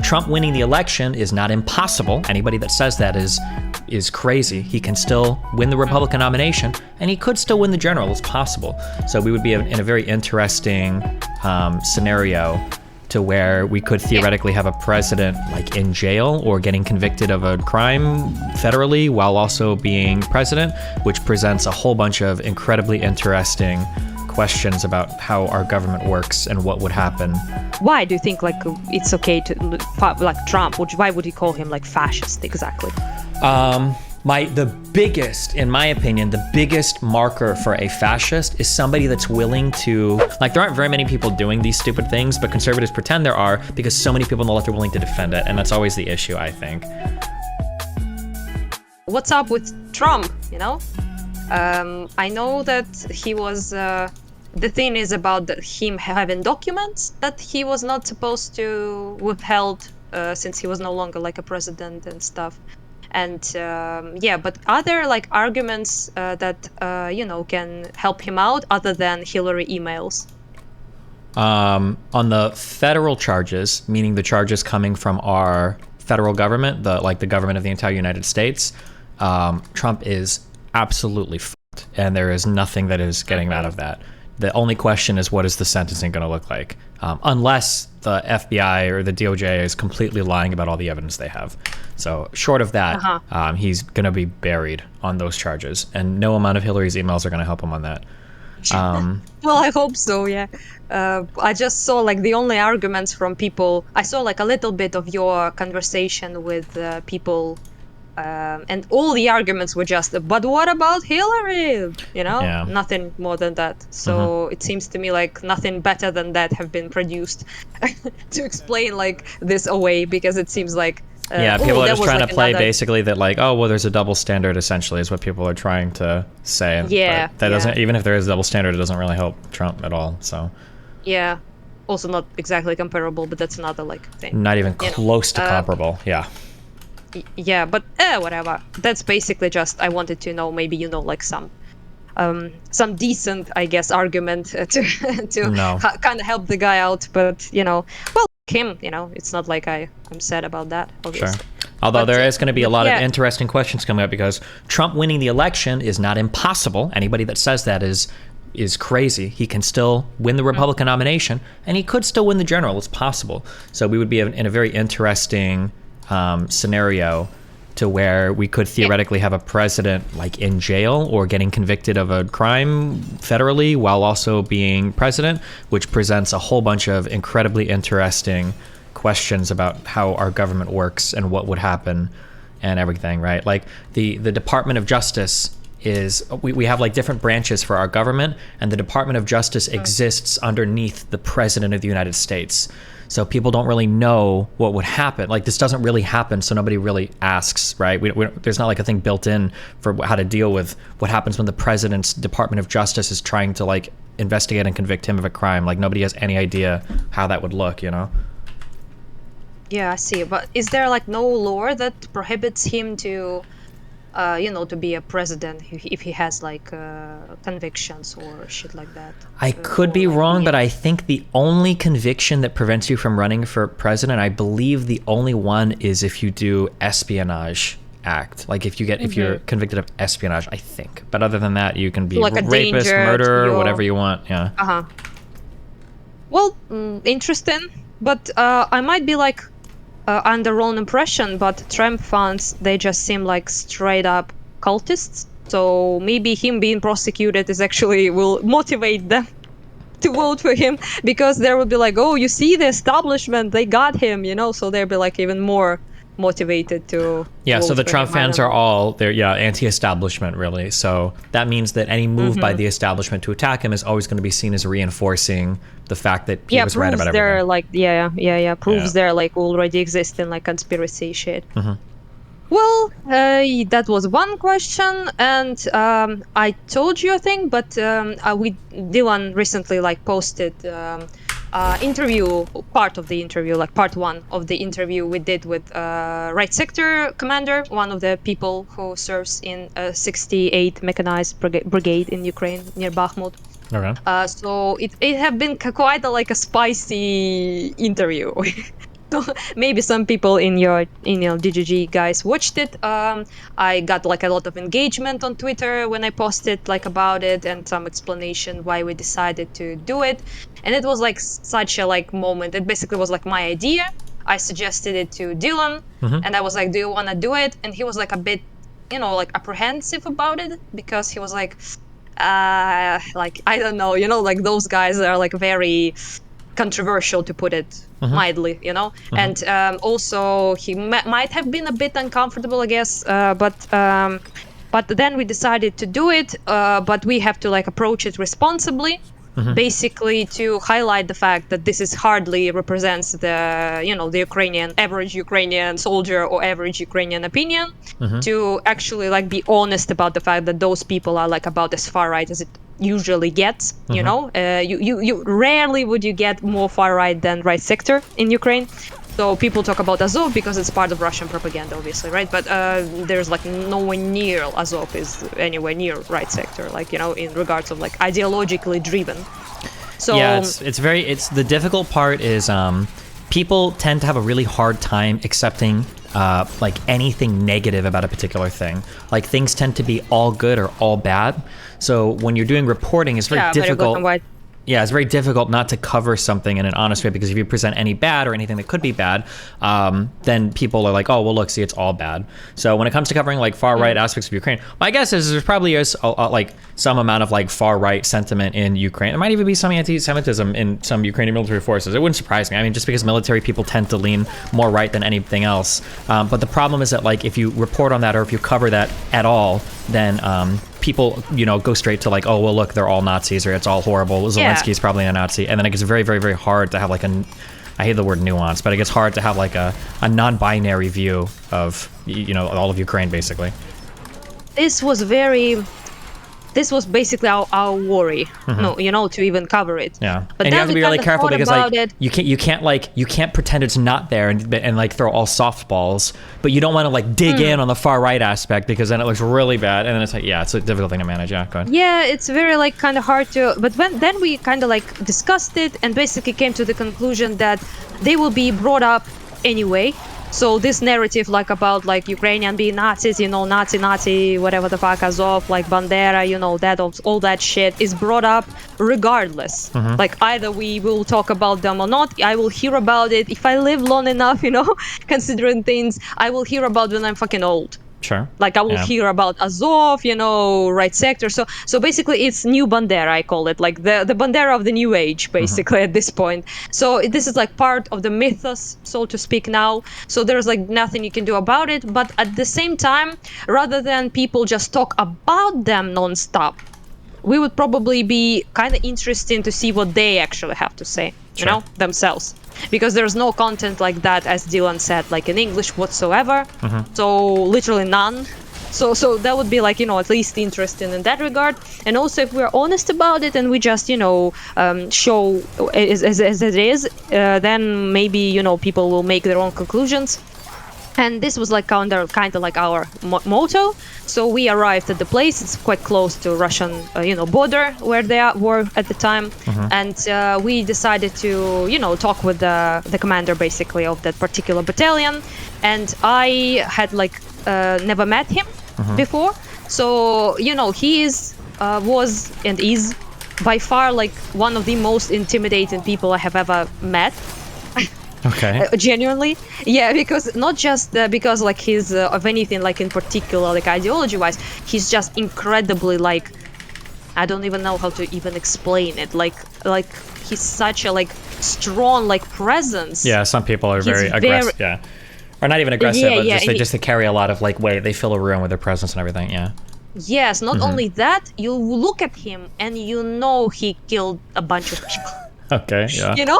Trump winning the election is not impossible. Anybody that says that is crazy. He can still win the Republican nomination, and he could still win the general. It's possible. So we would be in a very interesting scenario to where we could theoretically have a president like in jail or getting convicted of a crime federally while also being president, which presents a whole bunch of incredibly interesting questions about how our government works and what would happen. Why do you think like it's okay to like Trump? Why would he call him like fascist exactly? In my opinion, the biggest marker for a fascist is somebody that's willing to, like, there aren't very many people doing these stupid things, but conservatives pretend there are because so many people in the left are willing to defend it, and that's always the issue, I think. What's up with Trump, you know? I know that he was, the thing is about him having documents that he was not supposed to withheld since he was no longer like a president and stuff. And but are there like arguments that can help him out other than Hillary emails? On the federal charges, meaning the charges coming from our federal government, the government of the entire United States, Trump is absolutely fucked, and there is nothing that is getting out of that. The only question is, what is the sentencing going to look like? Unless the FBI or the DOJ is completely lying about all the evidence they have. So short of that, he's going to be buried on those charges, and no amount of Hillary's emails are going to help him on that. Well, I hope so, yeah. I just saw like the only arguments from people. I saw like a little bit of your conversation with people, and all the arguments were just, but what about Hillary? You know, nothing more than that. So it seems to me like nothing better than that have been produced to explain like this away, because it seems like people are just trying to play basically that like, oh well, there's a double standard essentially is what people are trying to say. Yeah, but that doesn't, even if there is a double standard, it doesn't really help Trump at all. So yeah, also not exactly comparable, but that's another like thing. Not even close to comparable. Yeah, but whatever. That's basically just, I wanted to know, maybe like some decent, I guess, argument to kind of help the guy out. But well, him, it's not like I'm sad about that, obviously. Sure. Although there is going to be a lot of interesting questions coming up, because Trump winning the election is not impossible. Anybody that says that is crazy. He can still win the Republican nomination, and he could still win the general. It's possible. So we would be in a very interesting scenario to where we could theoretically have a president like in jail or getting convicted of a crime federally while also being president, which presents a whole bunch of incredibly interesting questions about how our government works and what would happen and everything, right? Like the Department of Justice is, we have like different branches for our government, and the Department of Justice exists underneath the President of the United States. So people don't really know what would happen. Like, this doesn't really happen, so nobody really asks, right? There's not like a thing built in for how to deal with what happens when the president's Department of Justice is trying to like investigate and convict him of a crime. Like, nobody has any idea how that would look, Yeah, I see. But is there like no law that prohibits him to to be a president if he has like convictions or shit like that? I could be wrong, but I think the only conviction that prevents you from running for president, I believe the only one is if you do espionage act. Like if you're convicted of espionage, I think. But other than that, you can be like rapist, murder, whatever you want. Yeah. Well, interesting. But I might be like under wrong impression, but Trump fans, they just seem like straight up cultists. So maybe him being prosecuted is actually will motivate them to vote for him, because there will be like, oh, you see the establishment, they got him, so they'll be like even more motivated to so the Trump fans are all anti-establishment, really. So that means that any move by the establishment to attack him is always going to be seen as reinforcing the fact that he was right about everything. Proves they're like already existing like conspiracy shit. Well, that was one question, and I told you a thing, but Dylan recently like posted part of the interview, like part one of the interview we did with Right Sector Commander, one of the people who serves in 68 Mechanized Brigade in Ukraine near Bakhmut. Okay. So it have been quite a spicy interview. maybe some people in your DGG guys watched it. I got like a lot of engagement on Twitter when I posted like about it and some explanation why we decided to do it. And it was like such a like moment. It basically was like my idea. I suggested it to Dylan, and I was like, "Do you want to do it?" And he was like a bit, like apprehensive about it because he was like I don't know, like those guys are like very controversial, to put it mildly, and also he might have been a bit uncomfortable, I guess, but then we decided to do it, but we have to like approach it responsibly, basically to highlight the fact that this is hardly represents the the average Ukrainian soldier or average Ukrainian opinion, to actually like be honest about the fact that those people are like about as far right as it usually gets. You rarely would you get more far right than right sector in Ukraine. So people talk about Azov because it's part of Russian propaganda, obviously, right? But there's like nowhere near Azov is anywhere near right sector, like, in regards of like ideologically driven. So yeah, it's the difficult part is people tend to have a really hard time accepting like anything negative about a particular thing. Like things tend to be all good or all bad. So when you're doing reporting, it's very difficult. Very black and white. Yeah, it's very difficult not to cover something in an honest way, because if you present any bad or anything that could be bad, then people are like, oh, well, look, see, it's all bad. So when it comes to covering like far right aspects of Ukraine, my guess is there's probably like some amount of like far right sentiment in Ukraine. There might even be some anti-Semitism in some Ukrainian military forces. It wouldn't surprise me. I mean, just because military people tend to lean more right than anything else. But the problem is that like if you report on that or if you cover that at all, then people, go straight to like, oh, well, look, they're all Nazis or it's all horrible. Zelensky's probably a Nazi. And then it gets very, very, very hard to have like I hate the word nuance, but it gets hard to have like a non-binary view of, all of Ukraine, basically. This was basically our worry, to even cover it. Yeah, but and you have to be really careful because like you can't pretend it's not there and like throw all softballs, but you don't want to like dig in on the far right aspect because then it looks really bad, and then it's like it's a difficult thing to manage. Yeah, go ahead. Yeah, it's very like kind of hard to. But then we kind of like discussed it and basically came to the conclusion that they will be brought up anyway. So this narrative like about like Ukrainian being Nazis, Nazi, whatever the fuck, Azov, like Bandera, that all that shit is brought up regardless. Like either we will talk about them or not, I will hear about it. If I live long enough, considering things, I will hear about when I'm fucking old. Sure. Like I will hear about Azov, right sector. So basically it's new Bandera, I call it, like the Bandera of the new age, basically at this point. So this is like part of the mythos, so to speak now. So there's like nothing you can do about it. But at the same time, rather than people just talk about them nonstop, we would probably be kind of interesting to see what they actually have to say, themselves. Because there's no content like that, as Dylan said, like in English whatsoever. So literally none. So that would be like, at least interesting in that regard. And also if we're honest about it and we just, show as it is, then maybe, people will make their own conclusions. And this was like kind of like our motto. So we arrived at the place. It's quite close to Russian, border where they were at the time. And we decided to, talk with the commander basically of that particular battalion. And I had like never met him before. So, he was and is by far like one of the most intimidating people I have ever met. Okay. Genuinely, yeah, because not just because like he's of anything like in particular like ideology-wise, he's just incredibly like, I don't even know how to even explain it. Like he's such a like strong like presence. Yeah, some people are very aggressive. Yeah, or not even aggressive, but just they carry a lot of like weight. They fill a room with their presence and everything. Yeah. Yes, not only that, you look at him and he killed a bunch of people. Okay. Yeah.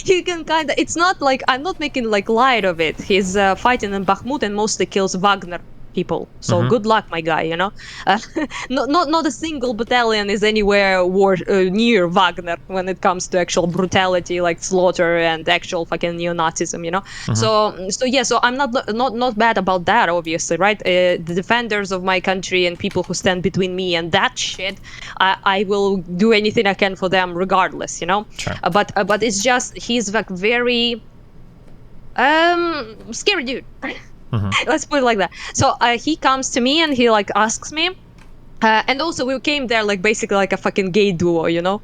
You can kind of, it's not like, I'm not making like light of it. He's fighting in Bakhmut and mostly kills Wagner people. So good luck, my guy, Not a single battalion is anywhere near Wagner when it comes to actual brutality, like slaughter and actual fucking neo-Nazism, So I'm not bad about that, obviously, right? The defenders of my country and people who stand between me and that shit, I will do anything I can for them regardless, Sure. But it's just, he's like very Scary dude. Let's put it like that. So he comes to me and he like asks me, and also we came there like basically like a fucking gay duo, you know.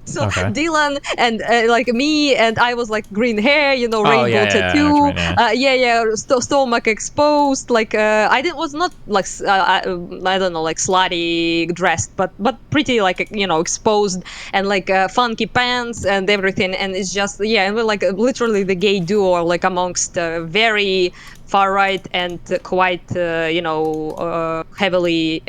So Okay. Dylan and like me, and I was like green hair, you know, Oh, rainbow yeah, tattoo, yeah. stomach exposed. Like I didn't was not like I don't know, like slutty dressed, but pretty like you know exposed and like funky pants and everything. And it's just and we're like literally the gay duo, like amongst very far right and quite you know heavily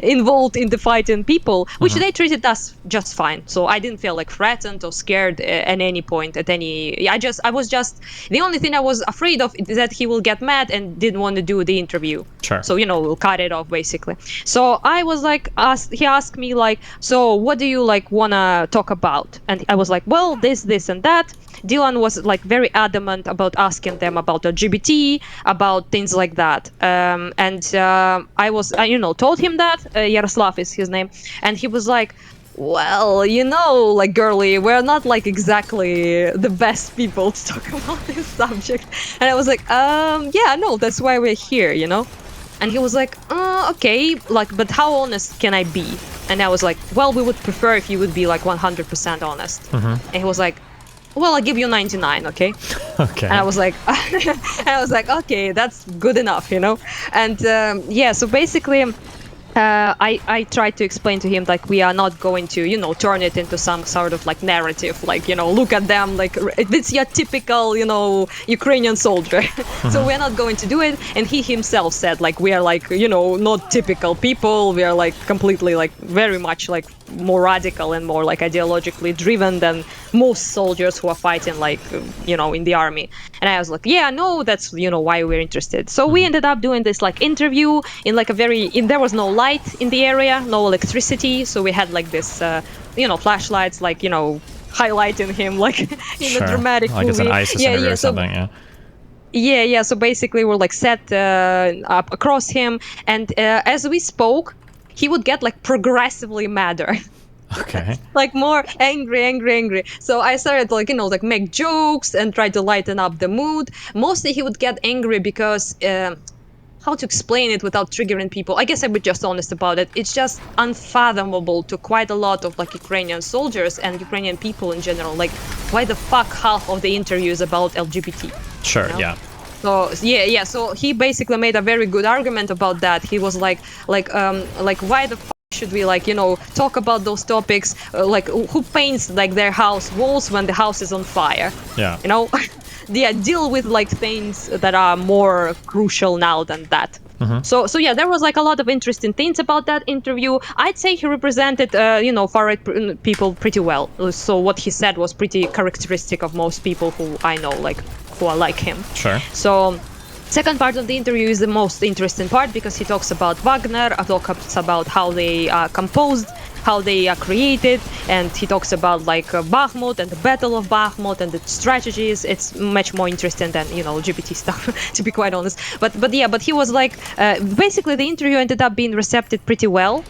involved in the fighting people, which they treated us just fine. So I didn't feel like threatened or scared at any point. I was just the only thing I was afraid of is that he will get mad and didn't want to do the interview. Sure. So you know we'll cut it off basically. So I was like, he asked me like, so what do you like wanna talk about? And I was like, well, this and that. Dylan was like very adamant about asking them about LGBT, about things like that. And I was, you know, told him that Yaroslav is his name, and he was like, well, you know, like girly, we're not like exactly the best people to talk about this subject. And I was like, yeah, no, that's why we're here, you know. And he was like, okay, like, but how honest can I be? And I was like, well, we would prefer if you would be like 100% honest. And he was like, well, I'll give you 99, okay? Okay. And I was like, okay, that's good enough, you know? And so basically, I tried to explain to him like we are not going to, you know, turn it into some sort of like narrative, like, you know, look at them like it's your typical, you know, Ukrainian soldier. So we're not going to do it. And he himself said like we are like, you know, not typical people. We are like completely like very much like more radical and more like ideologically driven than most soldiers who are fighting like you know in the army. And I was like, yeah, no, that's you know why we're interested. So we ended up doing this like interview in like a there was no light in the area, no electricity, so we had like this you know flashlights like you know highlighting him like in a dramatic like movie. it's an ISIS interview or something. So basically we're like set up across him, and as we spoke he would get like progressively madder. Okay. Like more angry. So I started like, you know, like make jokes and try to lighten up the mood. Mostly he would get angry because how to explain it without triggering people? I guess I would just honest about it. It's just unfathomable to quite a lot of like Ukrainian soldiers and Ukrainian people in general. Like, why the fuck half of the interview is about LGBT? Sure, You know? yeah. So so he basically made a very good argument about that. He was like why the fuck should we like you know talk about those topics? Like who paints like their house walls when the house is on fire? Yeah. You know, deal with like things that are more crucial now than that. So there was like a lot of interesting things about that interview. I'd say he represented you know far right people pretty well. So what he said was pretty characteristic of most people who I know, like who are like him. Sure. So second part of the interview is the most interesting part because he talks about Wagner, talks about how they are composed, how they are created, and he talks about like Bakhmut and the Battle of Bakhmut and the strategies. It's much more interesting than you know LGBT stuff, to be quite honest. But he was like basically the interview ended up being received pretty well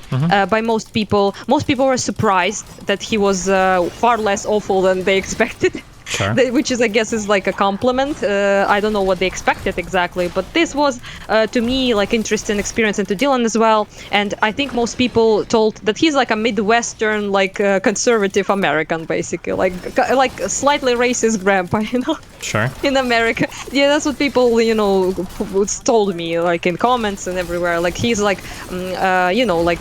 by most people. Most people were surprised that he was far less awful than they expected. Sure. Which is, I guess, is like a compliment. I don't know what they expected exactly, but this was, to me, like interesting experience, and to Dylan as well. And I think most people told that he's like a Midwestern, like conservative American, basically, like slightly racist grandpa, you know. Sure. In America, yeah, that's what people, you know, told me, like in comments and everywhere. Like he's like, you know, like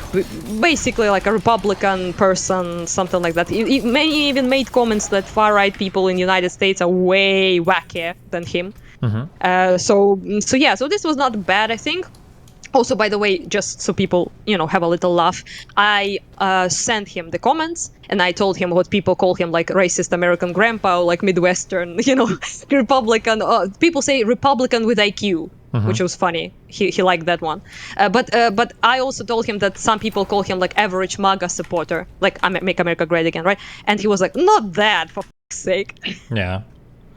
basically like a Republican person, something like that. Many even made comments that far right people in the United States are way wackier than him. So this was not bad, I think. Also, by the way, just so people, you know, have a little laugh, I sent him the comments and I told him what people call him, like racist American grandpa, like Midwestern, you know, Republican. People say Republican with IQ, which was funny. He liked that one. But I also told him that some people call him like average MAGA supporter, like Make America Great Again, right? And he was like, not that, for fuck's sake. Yeah.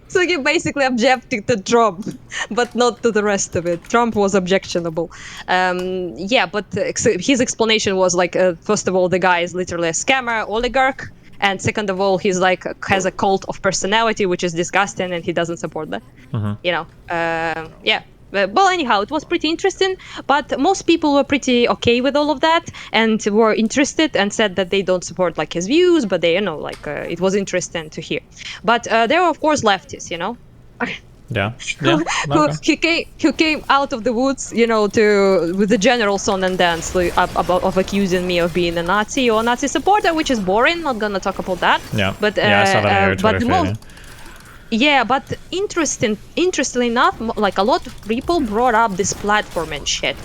So he basically objected to Trump, but not to the rest of it. Trump was objectionable. But his explanation was like, first of all, the guy is literally a scammer, oligarch. and second of all, he's like has a cult of personality, which is disgusting, and he doesn't support that. You know, yeah. Well, anyhow, it was pretty interesting, but most people were pretty okay with all of that and were interested and said that they don't support like his views, but they, you know, like it was interesting to hear. But there are of course leftists, you know. Yeah. Who came out of the woods, you know, with the general song and dance of accusing me of being a Nazi or a Nazi supporter, which is boring. Not gonna talk about that. Yeah. But I saw that on your Twitter feed. Yeah, but interestingly enough, like a lot of people brought up this platform and shit.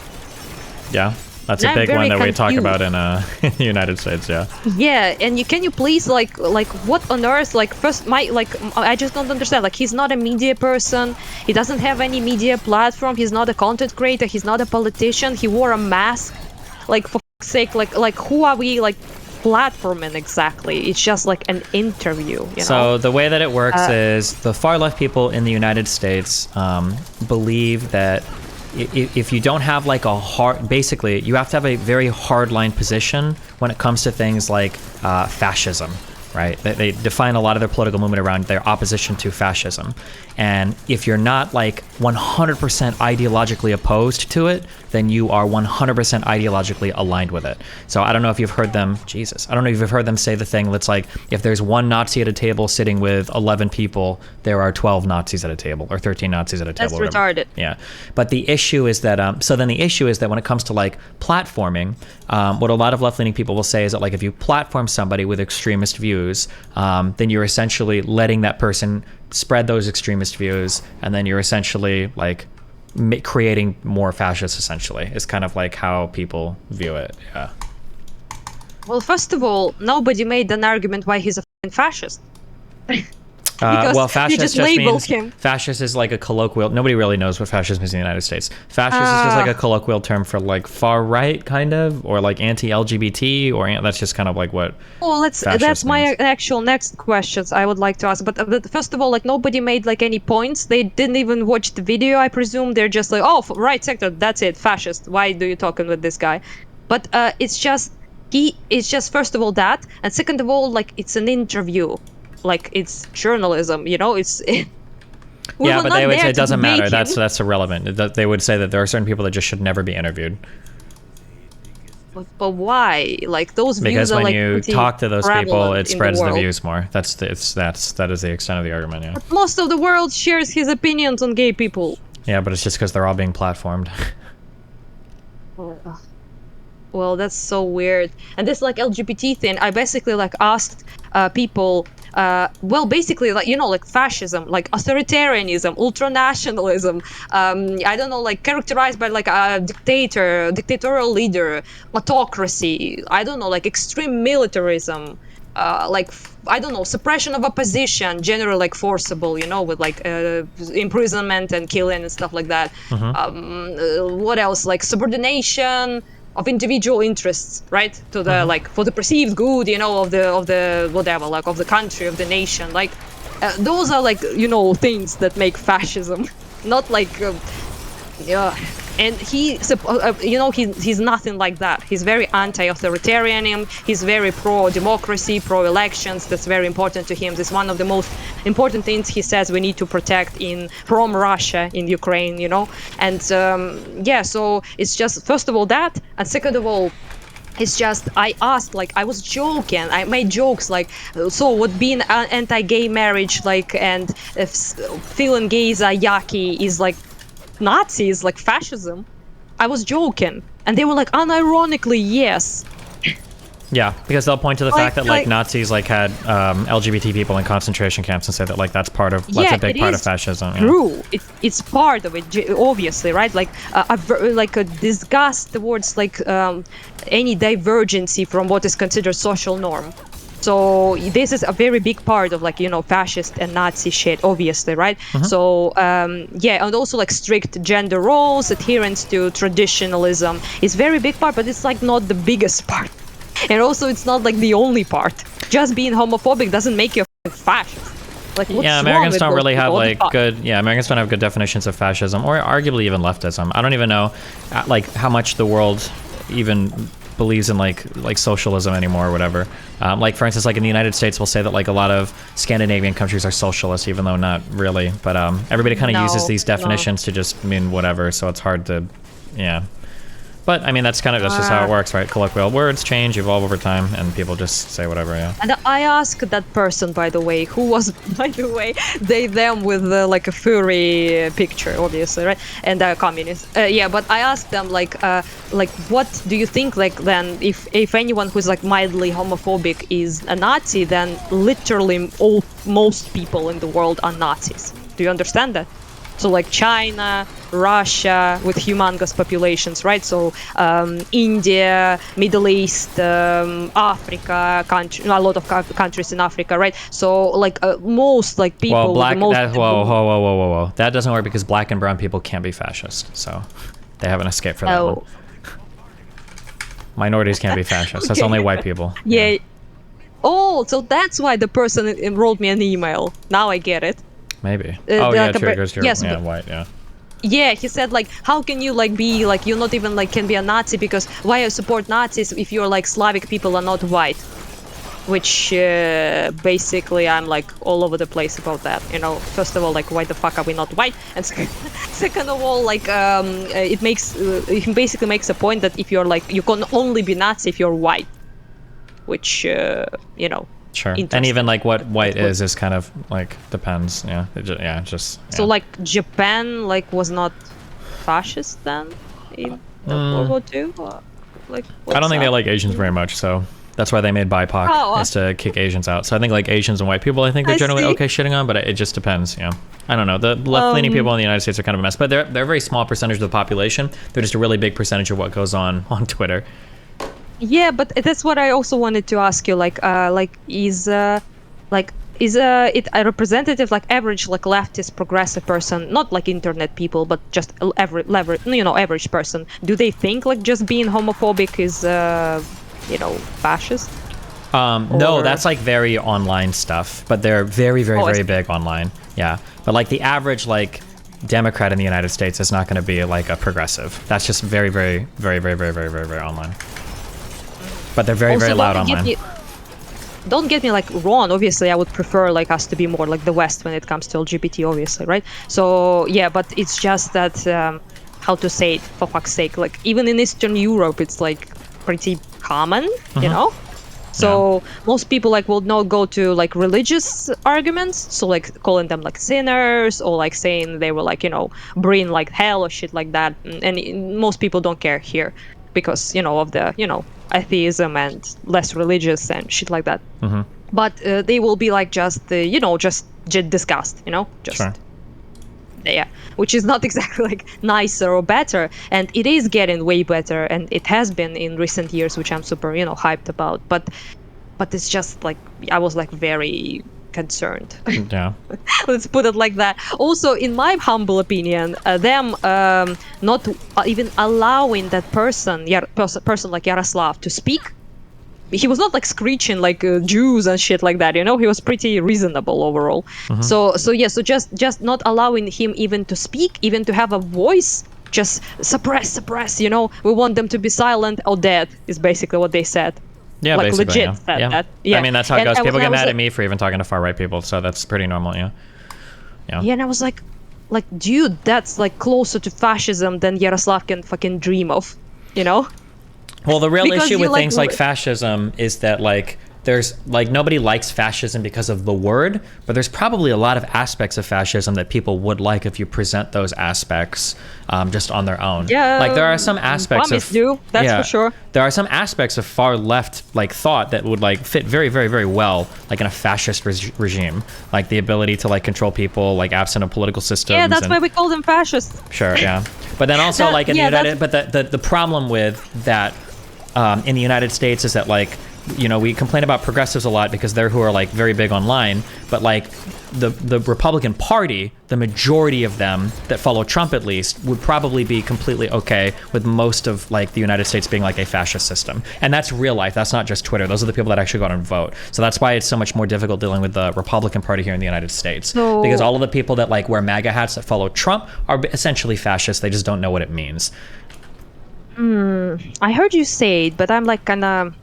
Yeah, that's a big one that we talk about in the United States. Yeah. Yeah, and can you please like what on earth? Like first, I just don't understand. Like he's not a media person. He doesn't have any media platform. He's not a content creator. He's not a politician. He wore a mask. Like for fuck's sake, like who are we like? Platforming exactly. It's just like an interview, you know? So the way that it works is the far left people in the United States believe that if you don't have like basically you have to have a very hardline position when it comes to things like fascism, right? They define a lot of their political movement around their opposition to fascism. And if you're not like 100% ideologically opposed to it, then you are 100% ideologically aligned with it. So I don't know if you've heard them, I don't know if you've heard them say the thing that's like, if there's one Nazi at a table sitting with 11 people, there are 12 Nazis at a table or 13 Nazis at a table. That's retarded. Yeah. But the issue is that, so then the issue is that when it comes to like platforming, what a lot of left-leaning people will say is that like if you platform somebody with extremist views, then you're essentially letting that person spread those extremist views, and then you're essentially like creating more fascists. Essentially, is kind of like how people view it. Yeah. Well, first of all, nobody made an argument why he's a fascist. Well, fascist just means him. Fascist is like a colloquial. Nobody really knows what fascism is in the United States. Fascist is just like a colloquial term for like far right, kind of, or like anti-LGBT, or that's just kind of like what. Well, that's my actual next questions I would like to ask. But first of all, like nobody made like any points. They didn't even watch the video. I presume they're just like, oh, right sector, that's it, fascist. Why do you talking with this guy? But it's just first of all that, and second of all, like it's an interview. Like it's journalism, you know. Yeah, but they would say it doesn't matter. That's irrelevant. They would say that there are certain people that just should never be interviewed. But why? Like those views because are when you talk to those people, it spreads the world. views more. That is the extent of the argument. Yeah. But most of the world shares his opinions on gay people. Yeah, but it's just because they're all being platformed. Well, that's so weird. And this like LGBT thing, I basically like asked people. Well, basically, like, you know, like fascism, like authoritarianism, ultranationalism, I don't know, like characterized by like a dictatorial leader, autocracy, I don't know, like extreme militarism, like, I don't know, suppression of opposition, generally like forcible, you know, with like imprisonment and killing and stuff like that. What else? Like subordination of individual interests, right, to the like for the perceived good, you know, of the whatever, like of the country, of the nation, like those are like, you know, things that make fascism, not like yeah. And you know, he's nothing like that. He's very anti-authoritarian. He's very pro-democracy, pro-elections. That's very important to him. That's one of the most important things he says we need to protect from Russia in Ukraine, you know. And yeah, so it's just first of all that, and second of all, it's just I asked, like I was joking, I made jokes like, so what being anti-gay marriage like and feeling gays are yucky is like Nazis, like fascism. I was joking, and they were like, unironically, yes. Yeah, because they'll point to the fact that like Nazis like had LGBT people in concentration camps and say that like that's a big part of fascism. True, yeah. It's part of it, obviously, right? Like a disgust towards like any divergency from what is considered social norm. So this is a very big part of like, you know, fascist and Nazi shit, obviously, right? So yeah, and also like strict gender roles, adherence to traditionalism is very big part, but it's like not the biggest part. And also it's not like the only part. Just being homophobic doesn't make you a fascist. Like, what's Americans don't really have like Americans don't have good definitions of fascism, or arguably even leftism. I don't even know like how much the world even believes in like socialism anymore or whatever. Like for instance, like in the United States, we'll say that like a lot of Scandinavian countries are socialist, even though not really. But everybody kind of uses these definitions to just mean whatever, so it's hard to, yeah. But I mean, that's just how it works, right? Colloquial words change, evolve over time, and people just say whatever, yeah. And I asked that person, by the way, who was, by the way, they, them with like a furry picture, obviously, right? And they're communists. Yeah, but I asked them, like, what do you think, like, then, if anyone who's like mildly homophobic is a Nazi, then literally most people in the world are Nazis. Do you understand that? So like China, Russia with humongous populations, right? So India, Middle East, Africa, a lot of countries in Africa, right? So like most like people. Well, whoa. That doesn't work because black and brown people can't be fascist. So they haven't escaped for that one. Minorities can't be fascist. Okay. That's only white people. Yeah. Oh, so that's why the person wrote me an email. Now I get it. Maybe. Yeah, true. Because you're white, yeah. Yeah, he said like, how can you like be like, you're not even like can be a Nazi, because why you support Nazis if you're like Slavic people are not white? Which basically I'm like all over the place about that. You know, first of all, like why the fuck are we not white? And second of all, like it basically makes a point that if you're like, you can only be Nazi if you're white, which you know. Sure. And even like what white is kind of like depends. Yeah. Just. So like Japan like was not fascist then in World War II? Like I don't think they like Asians very much, so that's why they made BIPOC is to kick Asians out. So I think like Asians and white people, I think they're generally okay shitting on, but it just depends. Yeah. I don't know. The left-leaning people in the United States are kind of a mess, but they're a very small percentage of the population. They're just a really big percentage of what goes on Twitter. Yeah, but that's what I also wanted to ask you. Is it a representative, like average, like leftist, progressive person, not like internet people, but just average person? Do they think like just being homophobic is, fascist? No, that's like very online stuff, but they're very, very, very big online. Yeah, but like the average like Democrat in the United States is not going to be like a progressive. That's just very, very, very, very, very, very, very, very online. But they're very, very loud online. Don't get me like wrong. Obviously, I would prefer like us to be more like the West when it comes to LGBT, obviously, right? So yeah, but it's just that how to say it, for fuck's sake, like even in Eastern Europe, it's like pretty common, you know. So most people like will not go to like religious arguments, so like calling them like sinners or like saying they were like bring like hell or shit like that, and most people don't care here. Because of the atheism and less religious and shit like that. But they will be like just disgust, Sure. Yeah, which is not exactly like nicer or better, and it is getting way better, and it has been in recent years, which I'm super hyped about. But it's just like I was like very concerned. Yeah. Let's put it like that. Also, in my humble opinion, them not even allowing that person like Yaroslav to speak. He was not like screeching like Jews and shit like that. He was pretty reasonable overall. So just not allowing him even to speak, even to have a voice. Just suppress. We want them to be silent or dead. Is basically what they said. Yeah, like basically, legit yeah. That. Yeah. I mean, that's how it goes. People get mad at me for even talking to far right people, so that's pretty normal, yeah. Yeah, and I was like, dude, that's like closer to fascism than Yaroslav can fucking dream of, Well, the real issue with things like fascism is that like there's like nobody likes fascism because of the word, but there's probably a lot of aspects of fascism that people would like if you present those aspects just on their own. Yeah, like there are some aspects for sure. There are some aspects of far left like thought that would like fit very, very, very well like in a fascist regime, like the ability to like control people like absent of political systems. Yeah, that's why we call them fascists. Sure, yeah. But then also like in the United, but the problem with that in the United States is that like we complain about progressives a lot because they're who are like very big online, but like the Republican Party, the majority of them that follow Trump at least would probably be completely okay with most of like the United States being like a fascist system. And that's real life. That's not just Twitter. Those are the people that actually go out and vote. So that's why it's so much more difficult dealing with the Republican Party here in the United States. Because all of the people that like wear MAGA hats that follow Trump are essentially fascists. They just don't know what it means. I heard you say it, but I'm like kind of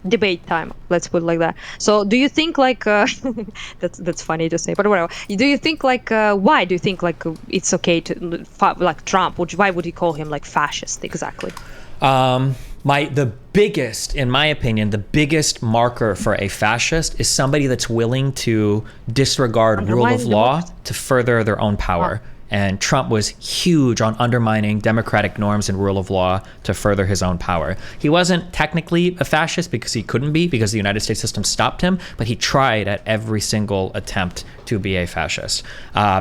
debate time. Let's put it like that. So, do you think like that's funny to say, but whatever. Do you think like why do you think like it's okay to like Trump? Why would he call him like fascist exactly? In my opinion, the biggest marker for a fascist is somebody that's willing to disregard rule of law to further their own power. And Trump was huge on undermining democratic norms and rule of law to further his own power. He wasn't technically a fascist because he couldn't be, because the United States system stopped him, but he tried at every single attempt to be a fascist.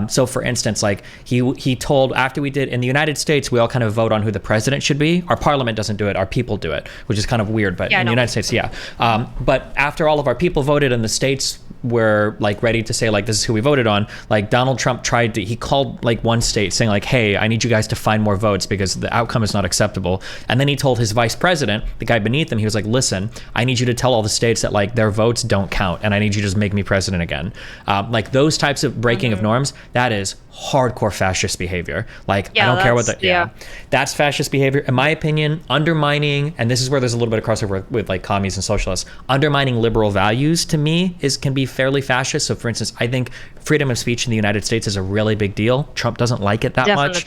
So for instance, like he told, after we did in the United States, we all kind of vote on who the president should be. Our parliament doesn't do it, our people do it, which is kind of weird, but in the United States, but after all of our people voted and the states were like ready to say like this is who we voted on, like Donald Trump he called like one state saying like, hey, I need you guys to find more votes because the outcome is not acceptable. And then he told his vice president, the guy beneath him, he was like, listen, I need you to tell all the states that like their votes don't count and I need you to just make me president again. Like those types of breaking of norms, that is hardcore fascist behavior. Like I don't care what that's fascist behavior. In my opinion, undermining, and this is where there's a little bit of crossover with like commies and socialists, undermining liberal values to me can be fairly fascist. So for instance, I think freedom of speech in the United States is a really big deal. Trump doesn't like it that much.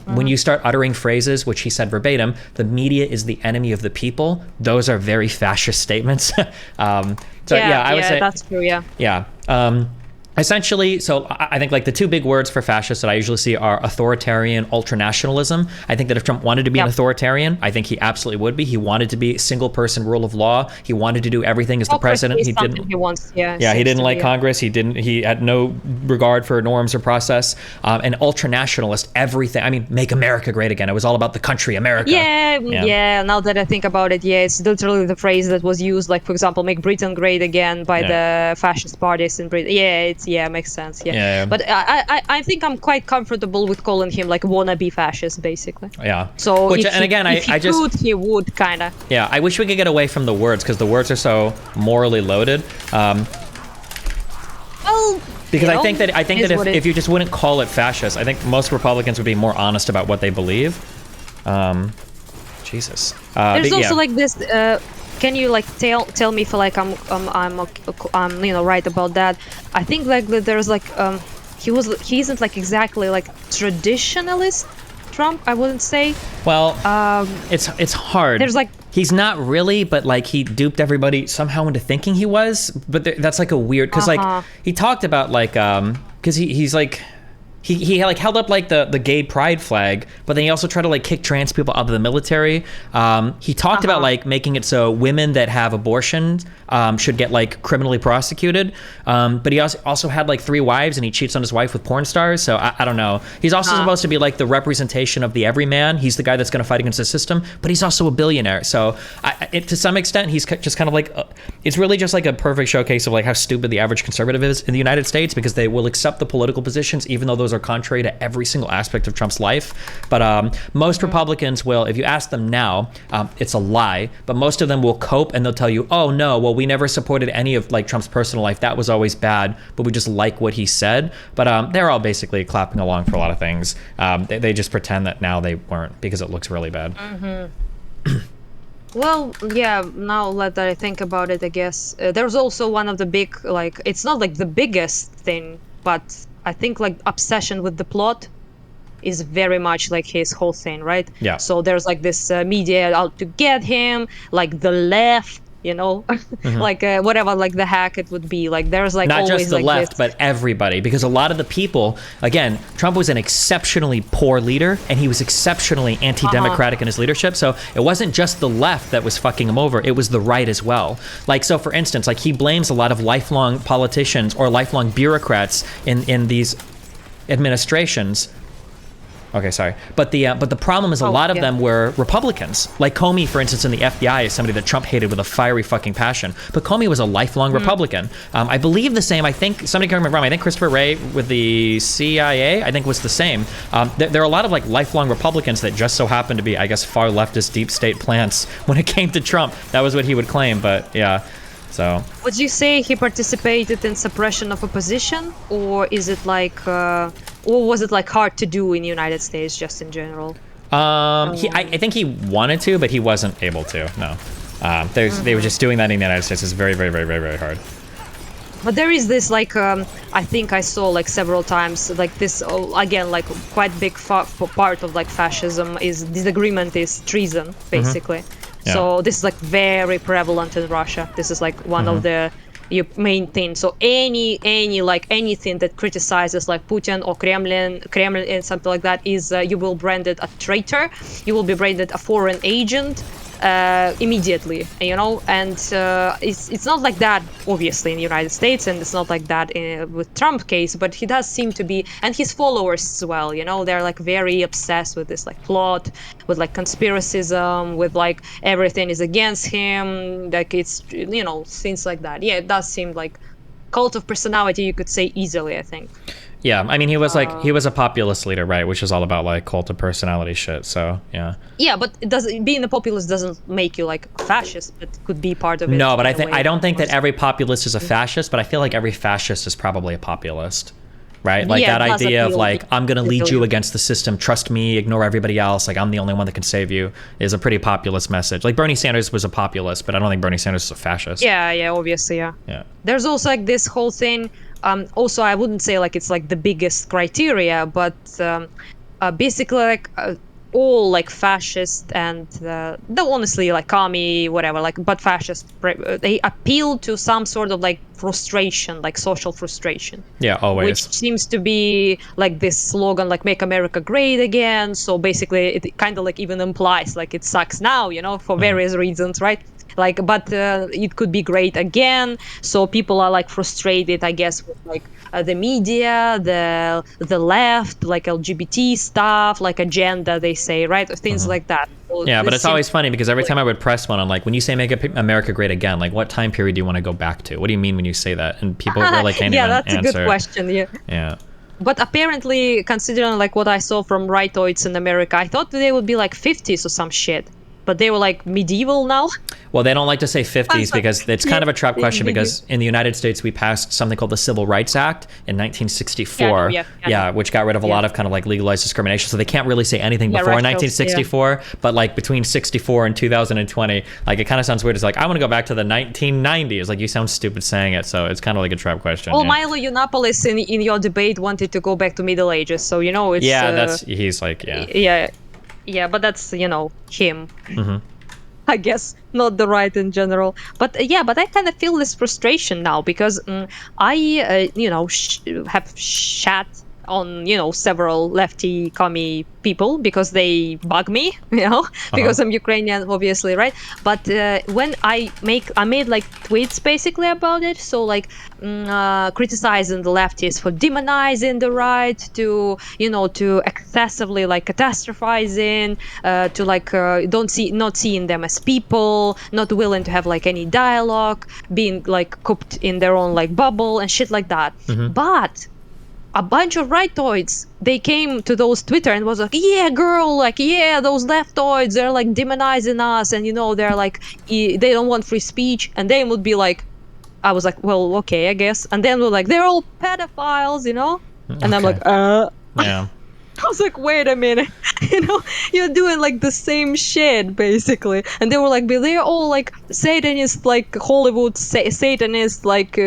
When you start uttering phrases, which he said verbatim, the media is the enemy of the people, those are very fascist statements. I would say that's true. Essentially, so I think like the two big words for fascist that I usually see are authoritarian ultranationalism. I think that if Trump wanted to be an authoritarian, I think he absolutely would be. He wanted to be single person rule of law. He wanted to do everything as the president. He didn't. He didn't like Congress. He had no regard for norms or process. And ultranationalist, everything. I mean, make America great again. It was all about the country, America. Yeah. Now that I think about it, it's literally the phrase that was used, like for example, make Britain great again by the fascist parties in Britain. Makes sense. But I think I'm quite comfortable with calling him like wannabe fascist, basically. So he would kind of. I wish we could get away from the words because the words are so morally loaded. Because I think that if you just wouldn't call it fascist, I think most Republicans would be more honest about what they believe. Jesus. There's also like this. Can you like tell me if like I'm right about that? I think like there's like he isn't like exactly like traditionalist Trump, I wouldn't say. Well, it's hard. There's like he's not really, but like he duped everybody somehow into thinking he was. But that's like a weird because like he talked about like because he's like. He like held up like the gay pride flag, but then he also tried to like kick trans people out of the military. He talked about like making it so women that have abortions should get like criminally prosecuted. But he also had like 3 wives and he cheats on his wife with porn stars. So I don't know. He's also supposed to be like the representation of the everyman. He's the guy that's going to fight against the system, but he's also a billionaire. So to some extent, he's just kind of like, it's really just like a perfect showcase of like how stupid the average conservative is in the United States because they will accept the political positions, even though those are contrary to every single aspect of Trump's life. But most Republicans will, if you ask them now, it's a lie, but most of them will cope and they'll tell you, oh no, well, we never supported any of like Trump's personal life. That was always bad, but we just like what he said. But they're all basically clapping along for a lot of things. They just pretend that now they weren't because it looks really bad. Well, now that I think about it, I guess there's also one of the big, like, it's not like the biggest thing, but I think like obsession with the plot is very much like his whole thing, right? So there's like this media out to get him, like the left, like whatever, like the hack it would be. Like there's like not always just the like left, this. but everybody, because a lot of the people, again, Trump was an exceptionally poor leader and he was exceptionally anti-democratic in his leadership. So it wasn't just the left that was fucking him over, it was the right as well. Like, so for instance, like he blames a lot of lifelong politicians or lifelong bureaucrats in these administrations. Okay, sorry. But the problem is a lot of them were Republicans. Like Comey, for instance, in the FBI is somebody that Trump hated with a fiery fucking passion. But Comey was a lifelong Republican. I believe the same, I think, somebody can remember, I think Christopher Wray with the CIA, I think was the same. There are a lot of like lifelong Republicans that just so happen to be, I guess, far leftist deep state plants when it came to Trump. That was what he would claim, but yeah. So would you say he participated in suppression of opposition, or is it like or was it like hard to do in the United States just in general? I think he wanted to, but he wasn't able to. No. They were just doing that in the United States. It's very, very, very, very, very hard. But there is this, like, I think I saw, like, several times, like, this, again, like, quite big part of, like, fascism is disagreement is treason, basically. Yeah. So this is, like, very prevalent in Russia. This is, like, one of the main things. So anything that criticizes, like, Putin or Kremlin and something like that is you will branded a traitor. You will be branded a foreign agent. Immediately, and it's not like that obviously in the United States, and it's not like that with Trump case, but he does seem to be, and his followers as well, they're like very obsessed with this like plot, with like conspiracism, with like everything is against him, like it's things like that. Yeah, it does seem like cult of personality, you could say easily, I think. Yeah, I mean, he was a populist leader, right? Which is all about like cult of personality shit. So yeah. Yeah, but being a populist doesn't make you like a fascist, but could be part of it. No, but I don't think that every populist is a fascist, but I feel like every fascist is probably a populist, right? Like that idea of like, I'm gonna lead you against the system, trust me, ignore everybody else, like I'm the only one that can save you, is a pretty populist message. Like Bernie Sanders was a populist, but I don't think Bernie Sanders is a fascist. Yeah, obviously, yeah. There's also like this whole thing. Also, I wouldn't say like it's like the biggest criteria, but basically like all like fascist and though honestly like commie, whatever, like but fascist, they appeal to some sort of like frustration, like social frustration. Yeah, always. Which seems to be like this slogan, like "Make America Great Again." So basically, it kind of like even implies like it sucks now, for various reasons, right? Like, but it could be great again. So people are like frustrated, I guess, with like the media, the left, like LGBT stuff, like agenda, they say, right? Things like that. So yeah, but it's always funny because every time I would press one, I'm like, when you say "Make America Great Again," like what time period do you want to go back to? What do you mean when you say that? And people really can't even answer. Yeah, that's a good question. Yeah. But apparently, considering like what I saw from rightoids in America, I thought they would be like 50s or some shit. But they were like medieval now. Well, they don't like to say 50s because it's kind of a trap question because in the United States, we passed something called the Civil Rights Act in 1964, which got rid of a lot of kind of like legalized discrimination. So they can't really say anything before 1964, but like between 64 and 2020, like it kind of sounds weird. It's like, I want to go back to the 1990s. Like you sound stupid saying it. So it's kind of like a trap question. Well, Milo Yiannopoulos in your debate wanted to go back to Middle Ages. So, it's... Yeah, he's like, Yeah, but that's, him. I guess not the right in general. But but I kind of feel this frustration now because I, have shat on, several lefty commie people because they bug me, because I'm Ukrainian, obviously, right? But when I made like tweets basically about it, so like criticizing the leftists for demonizing the right, to to excessively like catastrophizing, to like not seeing them as people, not willing to have like any dialogue, being like cooped in their own like bubble and shit like that. But a bunch of rightoids, they came to those Twitter and was like, yeah, girl, like, yeah, those leftoids, they're like demonizing us, and they're like, they don't want free speech, and they would be like, I was like, well, okay, I guess, and then we're like, they're all pedophiles, and I'm like, yeah. I was like, wait a minute, you're doing like the same shit basically. And they were like, they're all like Satanist, like Hollywood Satanist, like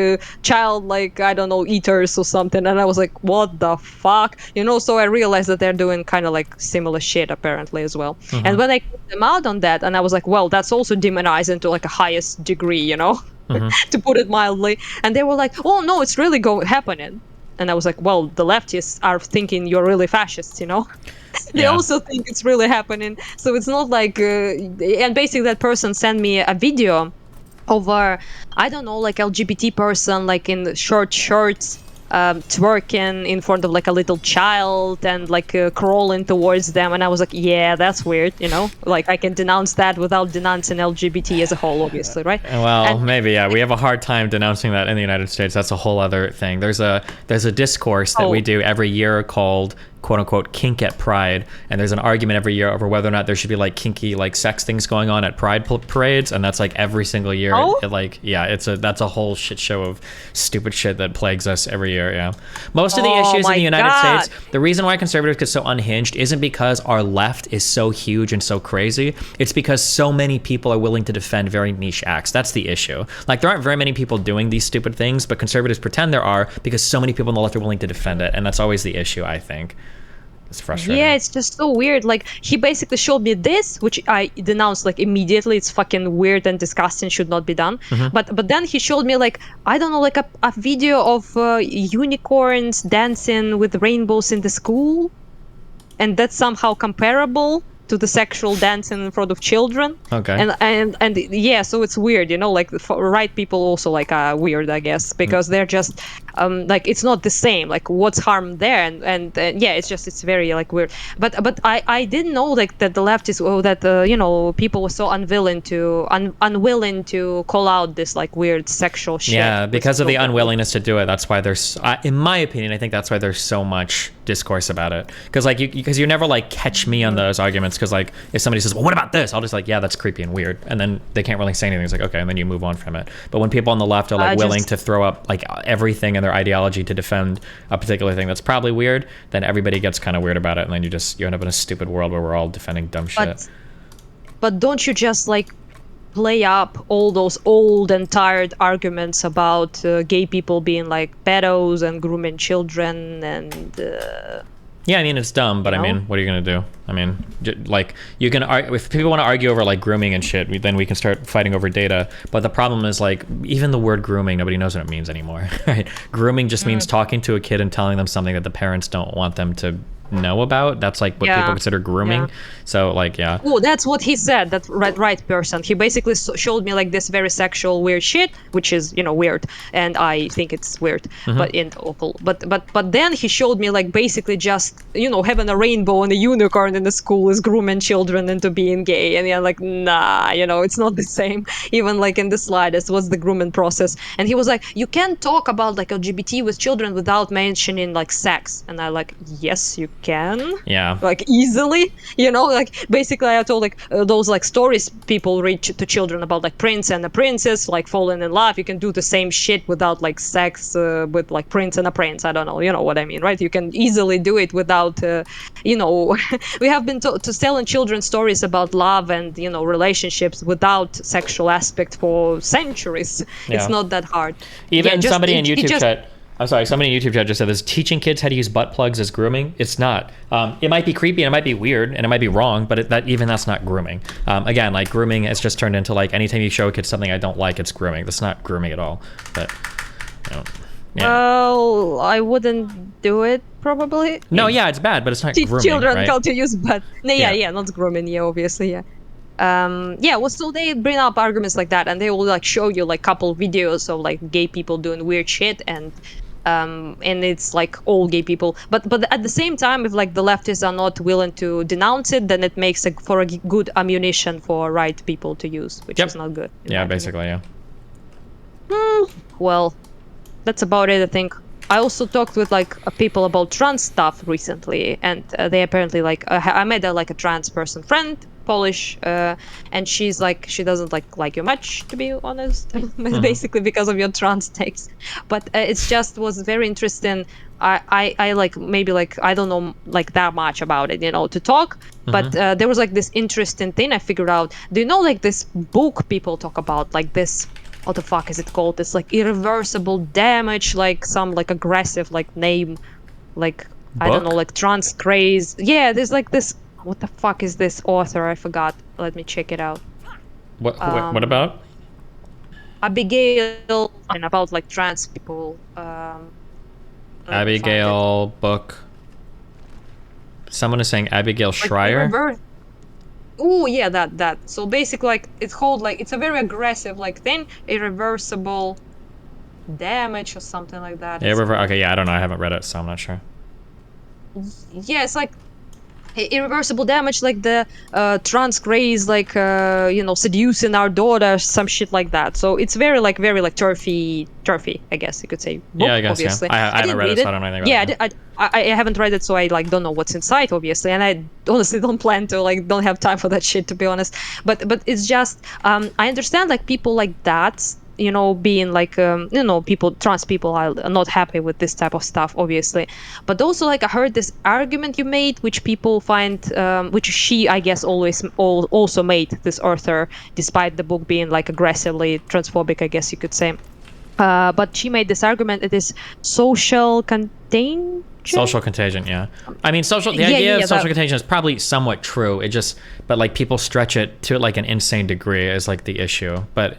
child, like, I don't know, eaters or something. And I was like, what the fuck? So I realized that they're doing kind of like similar shit apparently as well. And when I called them out on that, and I was like, well, that's also demonizing to like a highest degree, to put it mildly. And they were like, oh no, it's really happening. And I was like, well, the leftists are thinking you're really fascist, They also think it's really happening. So it's not like... and basically that person sent me a video of I don't know, like LGBT person, like in short shorts, twerking in front of like a little child and like crawling towards them. And I was like, yeah, that's weird, Like I can denounce that without denouncing LGBT as a whole, obviously, right? Well, maybe, yeah. We have a hard time denouncing that in the United States. That's a whole other thing. There's a discourse that we do every year called quote unquote kink at Pride, and there's an argument every year over whether or not there should be like kinky like sex things going on at Pride parades, and that's like every single year. That's a whole shit show of stupid shit that plagues us every year. Yeah, most of the issues in the United States, the reason why conservatives get so unhinged isn't because our left is so huge and so crazy. It's because so many people are willing to defend very niche acts. That's the issue. Like, there aren't very many people doing these stupid things, but conservatives pretend there are because so many people on the left are willing to defend it, and that's always the issue, I think. It's frustrating. Yeah, it's just so weird. Like, he basically showed me this, which I denounced like immediately. It's fucking weird and disgusting, should not be done. But then he showed me like, I don't know, like a video of unicorns dancing with rainbows in the school, and that's somehow comparable to the sexual dancing in front of children. Okay. And yeah, so it's weird, you know, like right people also like are weird, I guess, because they're just like, it's not the same, like what's harm there, and yeah, it's very like weird. But I didn't know like that the left is you know, people were so unwilling to call out this like weird sexual shit. Yeah, because of the unwillingness to do it. That's why there's, in my opinion, I think that's why there's so much discourse about it. Because like you never like catch me on those arguments. Because like if somebody says, well, what about this? I'll just like, yeah, that's creepy and weird, and then they can't really say anything. It's like, okay, and then you move on from it. But when people on the left are like willing to throw up like everything in their ideology to defend a particular thing that's probably weird, then everybody gets kind of weird about it, and then you end up in a stupid world where we're all defending dumb shit. But don't you just like play up all those old and tired arguments about gay people being like pedos and grooming children and yeah, I mean, it's dumb, but I mean, what are you going to do? I mean, like, you can if people want to argue over like grooming and shit, then we can start fighting over data. But the problem is like, even the word grooming, nobody knows what it means anymore, right? Grooming just means talking to a kid and telling them something that the parents don't want them to know about. That's like what people consider grooming. So like, yeah. Oh, that's what he said. That right person. He basically showed me like this very sexual weird shit, which is, you know, weird, and I think it's weird, but awful. But then he showed me like basically just, you know, having a rainbow and a unicorn in the school is grooming children into being gay, and you're like, nah, you know, it's not the same. Even like in the slightest, what's the grooming process? And he was like, you can't talk about like LGBT with children without mentioning like sex, and I like, yes, you can, like easily, you know, like basically I told like those like stories people read to children about like prince and a princess like falling in love. You can do the same shit without like sex with like prince and a prince. I don't know, you know what I mean, right? You can easily do it without you know, we have been to telling children stories about love and, you know, relationships without sexual aspect for centuries. It's not that hard. Even somebody in YouTube chat, I'm sorry, somebody in YouTube chat just said this: teaching kids how to use butt plugs as grooming. It's not. It might be creepy and it might be weird and it might be wrong, but that's not grooming. Again, like grooming has just turned into like anytime you show a kid something I don't like, it's grooming. That's not grooming at all. But you know, well, I wouldn't do it probably. No, yeah, it's bad, but it's not teach grooming, children right? how to use butt. No, yeah, not grooming. Yeah, obviously, yeah. Well, so they bring up arguments like that, and they will like show you like couple videos of like gay people doing weird shit, and it's like all gay people. But at the same time, if like the leftists are not willing to denounce it, then it makes for a good ammunition for right people to use, which is not good. Yeah, basically, yeah. Well, that's about it, I think. I also talked with like people about trans stuff recently, and they apparently like I met a trans person friend, Polish, and she's like, she doesn't like you much, to be honest, basically because of your trans takes. But it's just was very interesting. I like maybe like I don't know like that much about it, you know, to talk. But there was like this interesting thing I figured out. Do you know like this book people talk about, like this? What the fuck is it called? It's like irreversible damage, like some like aggressive like name, like I don't know, like trans craze. Yeah, there's like this. What the fuck is this author? I forgot. Let me check it out. What about? Abigail, and about like trans people. Abigail book. Someone is saying Abigail Schreier. Oh yeah, that. So basically, like it's called like it's a very aggressive like thing, irreversible damage or something like that. Okay, yeah, I don't know. I haven't read it, so I'm not sure. Yeah, it's like irreversible damage, like the trans craze, like seducing our daughters, some shit like that. So it's very like turfy, I guess you could say, book, Yeah, I guess, obviously. yeah. I haven't read it, so I don't know anything about it. Yeah, I haven't read it, so I like don't know what's inside, obviously, and I honestly don't plan to, like, don't have time for that shit, to be honest. But it's just I understand like people like that, being like people, trans people are not happy with this type of stuff, obviously. But also, like, I heard this argument you made, which people find, which she, I guess, also made, this author, despite the book being like aggressively transphobic, I guess you could say. But she made this argument: it is social contagion. Social contagion, yeah. I mean, the idea of social contagion is probably somewhat true. But like people stretch it to like an insane degree is like the issue. But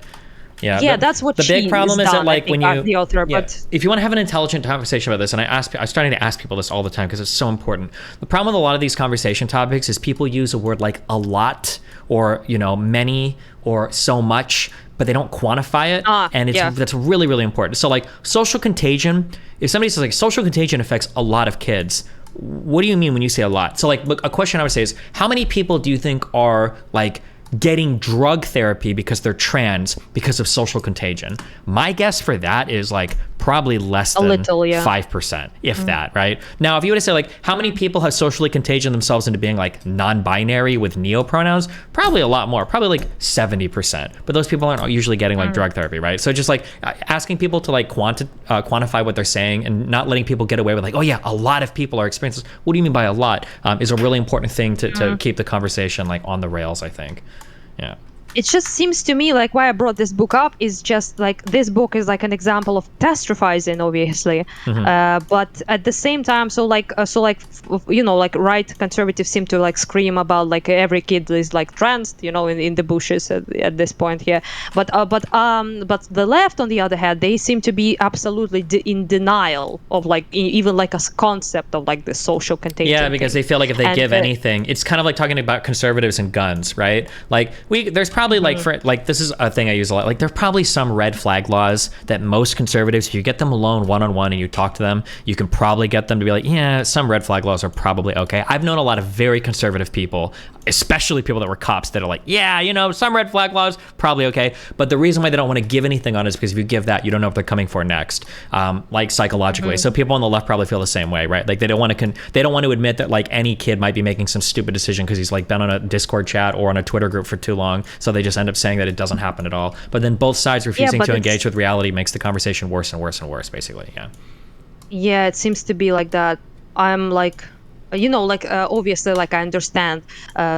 yeah, that's what the big problem is that, like, when you the author, if you want to have an intelligent conversation about this, and I'm starting to ask people this all the time because it's so important. The problem with a lot of these conversation topics is people use a word like a lot, or many, or so much, but they don't quantify it, and that's really, really important. So like social contagion, if somebody says like social contagion affects a lot of kids, what do you mean when you say a lot? So like, a question I would say is, how many people do you think are like getting drug therapy because they're trans because of social contagion? My guess for that is like probably less than 5%, if that, right? Now, if you were to say like, how many people have socially contagion themselves into being like non-binary with neo-pronouns? Probably a lot more, probably like 70%. But those people aren't usually getting like drug therapy, right? So just like asking people to like quantify what they're saying, and not letting people get away with like, oh yeah, a lot of people are experiencing this. What do you mean by a lot? Is a really important thing to keep the conversation like on the rails, I think. Yeah. It just seems to me like why I brought this book up is just like this book is like an example of catastrophizing, obviously, but at the same time, like right conservatives seem to like scream about like every kid is like trans, in the bushes at this point here. But the left, on the other hand, they seem to be absolutely in denial of like even like a concept of like the social contagion. Yeah, because they feel like if they give anything, it's kind of like talking about conservatives and guns, right? Like there's probably like this is a thing I use a lot. Like there's probably some red flag laws that most conservatives, if you get them alone one-on-one and you talk to them, you can probably get them to be like, yeah, some red flag laws are probably okay. I've known a lot of very conservative people, especially people that were cops, that are like, yeah, some red flag laws probably okay. But the reason why they don't want to give anything on it is because if you give that, you don't know what they're coming for next, like psychologically. So people on the left probably feel the same way, right? Like they don't want to admit that like any kid might be making some stupid decision because he's like been on a Discord chat or on a Twitter group for too long. So they just end up saying that it doesn't happen at all. But then both sides refusing to engage with reality makes the conversation worse and worse and worse, basically. Yeah, it seems to be like that. I'm like, obviously, like I understand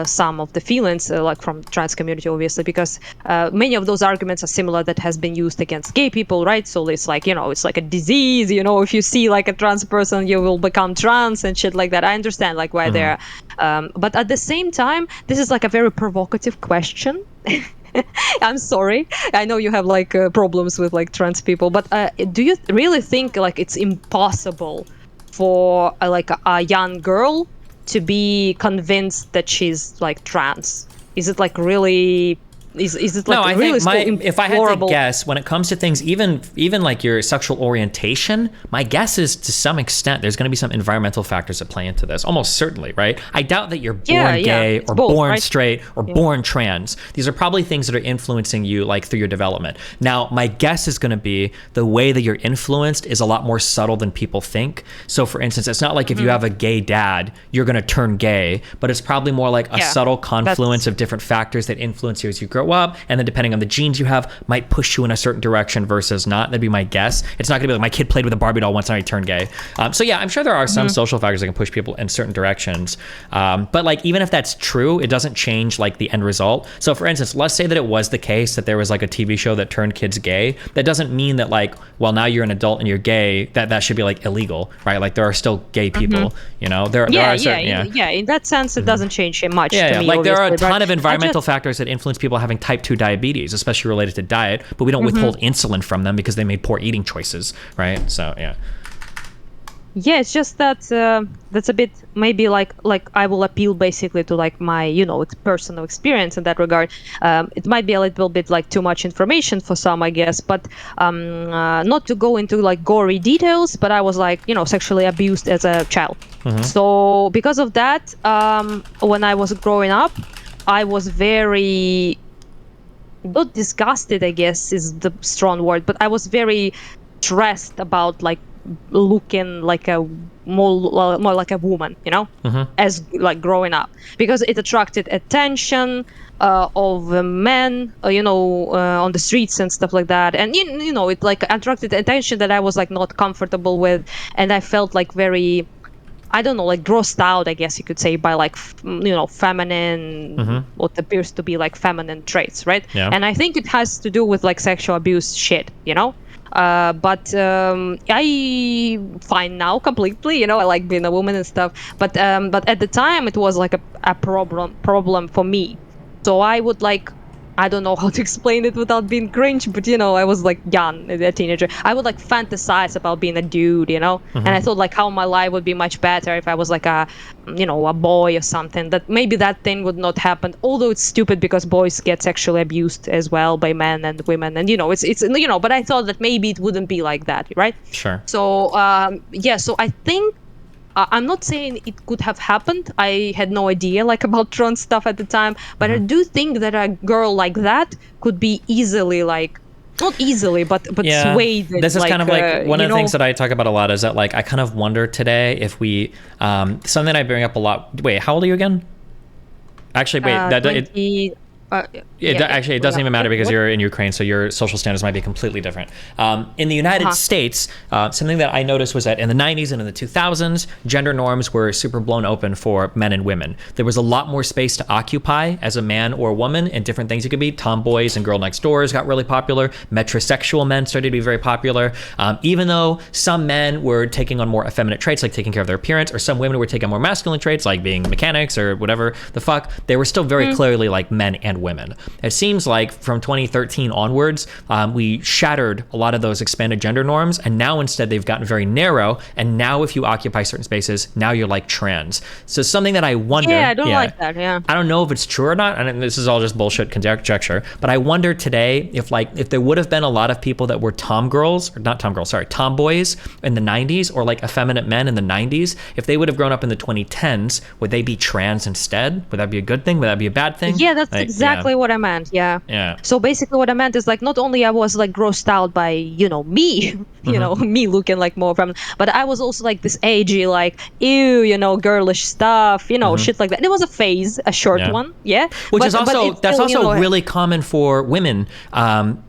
some of the feelings like from trans community, obviously, because many of those arguments are similar that has been used against gay people, right? So it's like, it's like a disease, if you see like a trans person, you will become trans and shit like that. I understand like why they're, but at the same time, this is like a very provocative question. I'm sorry. I know you have like problems with like trans people, but do you really think like it's impossible for like a young girl to be convinced that she's like trans? Is it like really? Is it like no? really I think if I had to guess, when it comes to things, even like your sexual orientation, my guess is to some extent there's going to be some environmental factors that play into this. Almost certainly, right? I doubt that you're born gay or both, born straight or born trans. These are probably things that are influencing you like through your development. Now, my guess is going to be the way that you're influenced is a lot more subtle than people think. So, for instance, it's not like if you have a gay dad, you're going to turn gay, but it's probably more like a subtle confluence of different factors that influence you as you grow up, and then depending on the genes you have might push you in a certain direction versus not. That'd be my guess. It's not gonna be like my kid played with a Barbie doll once and I turned gay. So yeah, I'm sure there are some social factors that can push people in certain directions, but like even if that's true, it doesn't change like the end result. So for instance, let's say that it was the case that there was like a TV show that turned kids gay. That doesn't mean that like, well, now you're an adult and you're gay, that should be like illegal, right? Like there are still gay people, there are certain, in that sense it doesn't change much to me, like there are a ton of environmental factors that influence people having type 2 diabetes, especially related to diet, but we don't withhold insulin from them because they made poor eating choices, right? So Yeah, it's just that that's a bit maybe like I will appeal basically to like my personal experience in that regard. It might be a little bit like too much information for some, I guess, but not to go into like gory details. But I was like sexually abused as a child. So because of that, when I was growing up, I was very not disgusted, I guess is the strong word, but I was very stressed about like looking like a more like a woman, as like growing up, because it attracted attention of men, on the streets and stuff like that, and it like attracted attention that I was like not comfortable with, and I felt like very, I don't know, like grossed out, I guess you could say, by like, feminine, what appears to be like feminine traits, right? Yeah. And I think it has to do with like sexual abuse shit, but I fine now completely, I like being a woman and stuff. But at the time it was like a problem for me. So I would like, I don't know how to explain it without being cringe, but I was like young, a teenager. I would like fantasize about being a dude, and I thought like how my life would be much better if I was like a boy or something. That maybe that thing would not happen. Although it's stupid because boys get sexually abused as well by men and women, and it's but I thought that maybe it wouldn't be like that, right? Sure. So yeah, so I think I'm not saying it could have happened. I had no idea like about trans stuff at the time, but I do think that a girl like that could be easily like, not easily, but Yeah. swayed. This is like, kind of like one of the things that I talk about a lot is that like I kind of wonder today if we something I bring up a lot. Wait, how old are you again? Actually, wait, 20, actually, it doesn't even matter because you're in Ukraine, so your social standards might be completely different. In the United States, something that I noticed was that in the 90s and in the 2000s, gender norms were super blown open for men and women. There was a lot more space to occupy as a man or a woman and different things you could be. Tomboys and girl next doors got really popular. Metrosexual men started to be very popular. Even though some men were taking on more effeminate traits, like taking care of their appearance, or some women were taking on more masculine traits, like being mechanics or whatever the fuck, they were still very clearly like men and women. It seems like from 2013 onwards, we shattered a lot of those expanded gender norms, and now instead they've gotten very narrow, and now if you occupy certain spaces, now you're like trans. So something that I wonder... Yeah, I don't like that, yeah. I don't know if it's true or not, and this is all just bullshit conjecture, but I wonder today if there would have been a lot of people that were tomboys in the 90s, or like effeminate men in the 90s, if they would have grown up in the 2010s, would they be trans instead? Would that be a good thing? Would that be a bad thing? Yeah, that's exactly what I meant. Yeah. So basically what I meant is like, not only I was like grossed out by, me, me looking like more feminine, but I was also like this agey, like, ew, girlish stuff, shit like that. And it was a phase, a short one. Yeah. Which is also, that's also really common for women,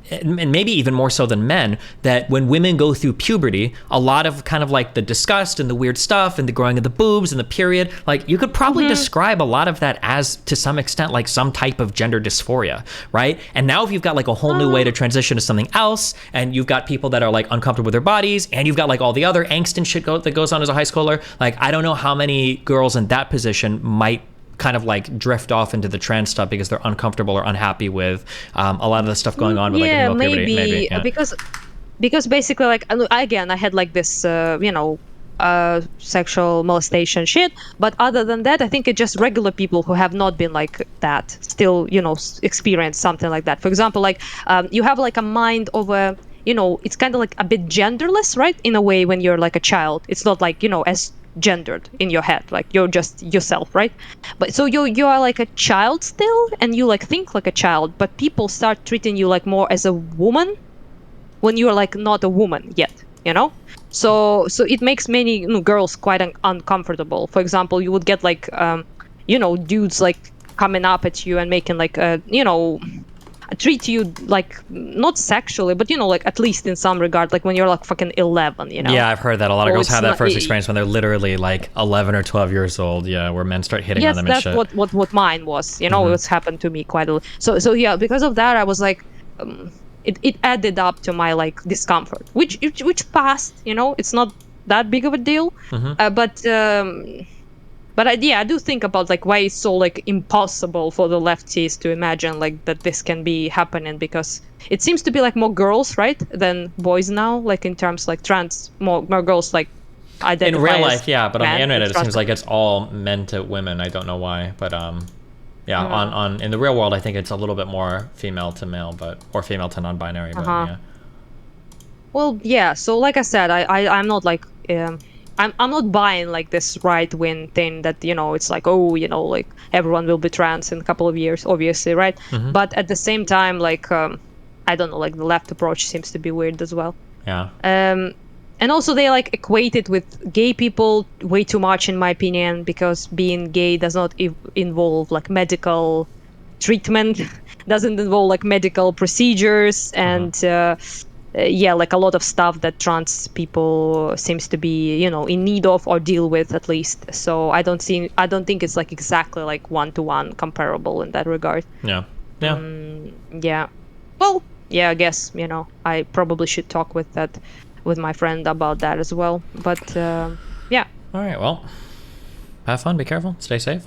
and maybe even more so than men, that when women go through puberty, a lot of kind of like the disgust and the weird stuff and the growing of the boobs and the period, like you could probably describe a lot of that as, to some extent, like some type of gender dysphoria, right? And now if you've got like a whole new way to transition to something else, and you've got people that are like uncomfortable with their bodies, and you've got like all the other angst and shit that goes on as a high schooler, like I don't know how many girls in that position might kind of like drift off into the trans stuff because they're uncomfortable or unhappy with a lot of the stuff going on with like female puberty. Maybe. Yeah. Because basically, like, again, I had like this sexual molestation shit, but other than that, I think it's just regular people who have not been like that still experience something like that. For example, like you have like a mind of a, it's kind of like a bit genderless, right, in a way, when you're like a child. It's not like as gendered in your head, like you're just yourself, right? But so you are like a child still, and you like think like a child, but people start treating you like more as a woman when you're like not a woman yet, so it makes many girls quite uncomfortable. For example, you would get like dudes like coming up at you and making like treat you like not sexually, but like at least in some regard, like when you're like fucking 11, Yeah, I've heard that a lot of girls have that first experience when they're literally like 11 or 12 years old, where men start hitting on them and shit. Yes, that's what mine was, It's happened to me quite a lot. So yeah, because of that, I was like, it added up to my like discomfort, which passed, it's not that big of a deal, but I do think about like why it's so like impossible for the lefties to imagine like that this can be happening, because it seems to be like more girls, right, than boys now, like in terms like trans, more girls like identify in real as life, yeah, but on the man, internet, it's it seems like it's all men to women. I don't know why, but yeah, on in the real world, I think it's a little bit more female to male, or female to non-binary, but yeah. Well, yeah. So, like I said, I'm not like I'm not buying like this right wing thing that it's like, oh, like everyone will be trans in a couple of years, obviously, right? But at the same time, like I don't know, like the left approach seems to be weird as well. Yeah. And also they like equate it with gay people way too much, in my opinion, because being gay does not involve like medical treatment, doesn't involve like medical procedures, and yeah, like a lot of stuff that trans people seems to be in need of or deal with, at least. So I don't think it's like exactly like one-to-one comparable in that regard. Yeah. Yeah. Well, yeah, I guess I probably should talk with my friend about that as well. But yeah. All right. Well, have fun. Be careful. Stay safe.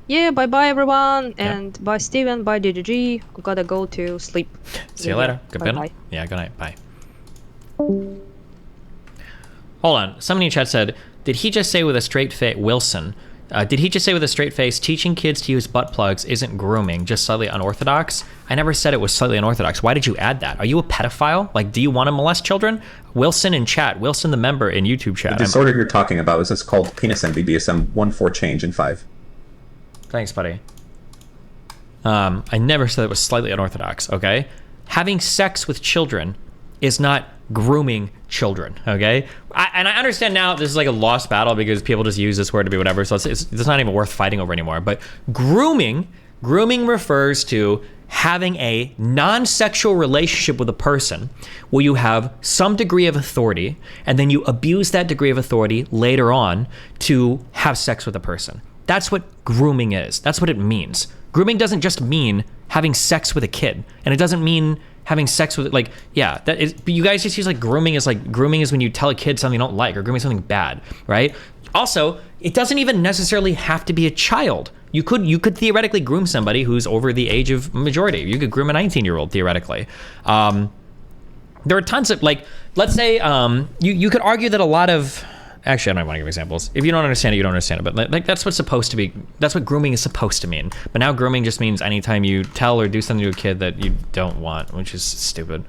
Yeah. Bye, everyone, and bye, Steven. Bye, DGG. I gotta go to sleep. See you later. Good night. Yeah. Good night. Bye. Hold on. Somebody in chat said, "Did he just say with a straight face, Wilson? Did he just say with a straight face, teaching kids to use butt plugs isn't grooming, just slightly unorthodox? I never said it was slightly unorthodox. Why did you add that? Are you a pedophile? Like, do you want to molest children?" Wilson in chat. Wilson, the member in YouTube chat. The disorder you're talking about is this called penis envy, BSM 1-4 change in 5. Thanks, buddy. I never said it was slightly unorthodox, okay? Having sex with children is not grooming children, okay? And I understand now this is like a lost battle because people just use this word to be whatever, so it's not even worth fighting over anymore. But grooming refers to having a non-sexual relationship with a person where you have some degree of authority and then you abuse that degree of authority later on to have sex with a person. That's what grooming is. That's what it means. Grooming doesn't just mean having sex with a kid, and it doesn't mean having sex with, like, yeah, that is, you guys just use like grooming is when you tell a kid something you don't like, or grooming is something bad, right? Also, it doesn't even necessarily have to be a child. You could theoretically groom somebody who's over the age of majority. You could groom a 19-year-old theoretically. There are tons of, like, let's say you could argue that a lot of, actually, I don't want to give examples. If you don't understand it, you don't understand it. But like that's what grooming is supposed to mean. But now grooming just means anytime you tell or do something to a kid that you don't want, which is stupid.